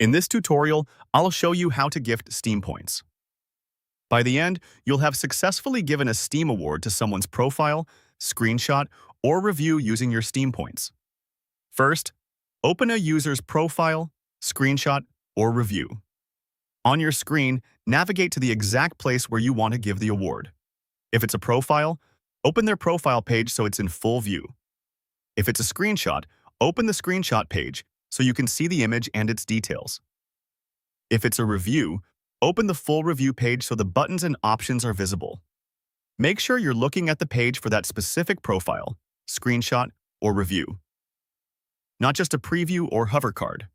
In this tutorial, I'll show you how to gift Steam points. By the end, you'll have successfully given a Steam award to someone's profile, screenshot, or review using your Steam points. First, open a user's profile, screenshot, or review. On your screen, navigate to the exact place where you want to give the award. If it's a profile, open their profile page so it's in full view. If it's a screenshot, open the screenshot page so you can see the image and its details. If it's a review, open the full review page so the buttons and options are visible. Make sure you're looking at the page for that specific profile, screenshot, or review, not just a preview or hover card.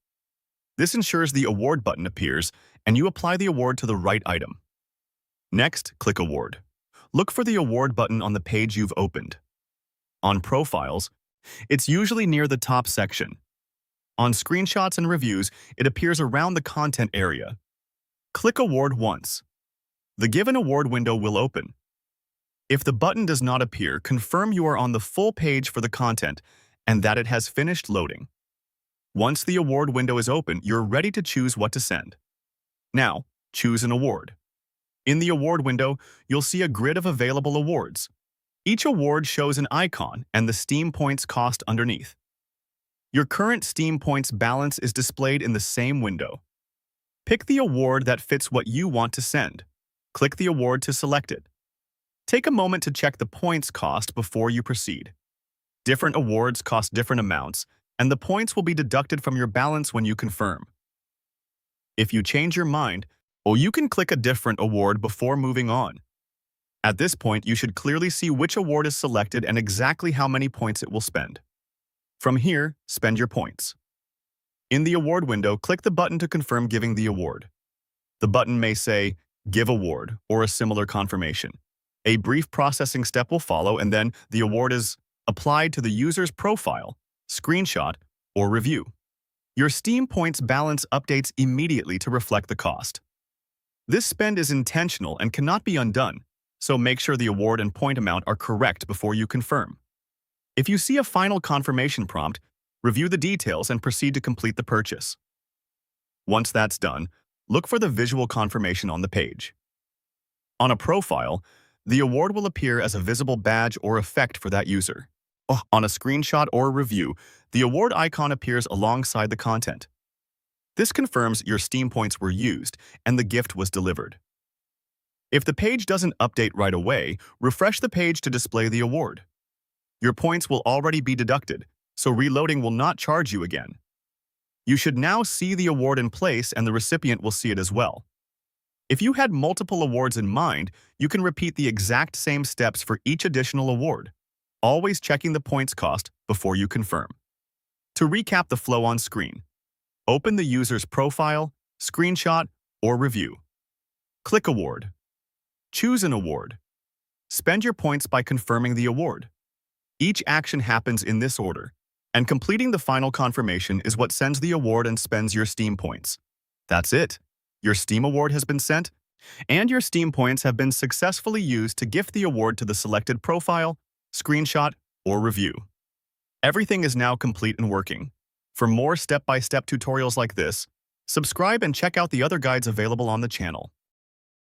This ensures the award button appears and you apply the award to the right item. Next, click Award. Look for the award button on the page you've opened. On profiles, it's usually near the top section. On screenshots and reviews, it appears around the content area. Click Award once. The given award window will open. If the button does not appear, confirm you are on the full page for the content and that it has finished loading. Once the award window is open, you're ready to choose what to send. Now, choose an award. In the award window, you'll see a grid of available awards. Each award shows an icon and the Steam points cost underneath. Your current Steam points balance is displayed in the same window. Pick the award that fits what you want to send. Click the award to select it. Take a moment to check the points cost before you proceed. Different awards cost different amounts, and the points will be deducted from your balance when you confirm. If you change your mind, you can click a different award before moving on. At this point, you should clearly see which award is selected and exactly how many points it will spend. From here, spend your points. In the award window, click the button to confirm giving the award. The button may say, Give Award, or a similar confirmation. A brief processing step will follow, and then the award is applied to the user's profile, screenshot, or review. Your Steam points balance updates immediately to reflect the cost. This spend is intentional and cannot be undone, so make sure the award and point amount are correct before you confirm. If you see a final confirmation prompt, review the details and proceed to complete the purchase. Once that's done, look for the visual confirmation on the page. On a profile, the award will appear as a visible badge or effect for that user. On a screenshot or review, the award icon appears alongside the content. This confirms your Steam points were used and the gift was delivered. If the page doesn't update right away, refresh the page to display the award. Your points will already be deducted, so reloading will not charge you again. You should now see the award in place and the recipient will see it as well. If you had multiple awards in mind, you can repeat the exact same steps for each additional award, always checking the points cost before you confirm. To recap the flow on screen, open the user's profile, screenshot, or review. Click Award. Choose an award. Spend your points by confirming the award. Each action happens in this order, and completing the final confirmation is what sends the award and spends your Steam points. That's it. Your Steam award has been sent, and your Steam points have been successfully used to gift the award to the selected profile, screenshot, or review. Everything is now complete and working. For more step-by-step tutorials like this, subscribe and check out the other guides available on the channel.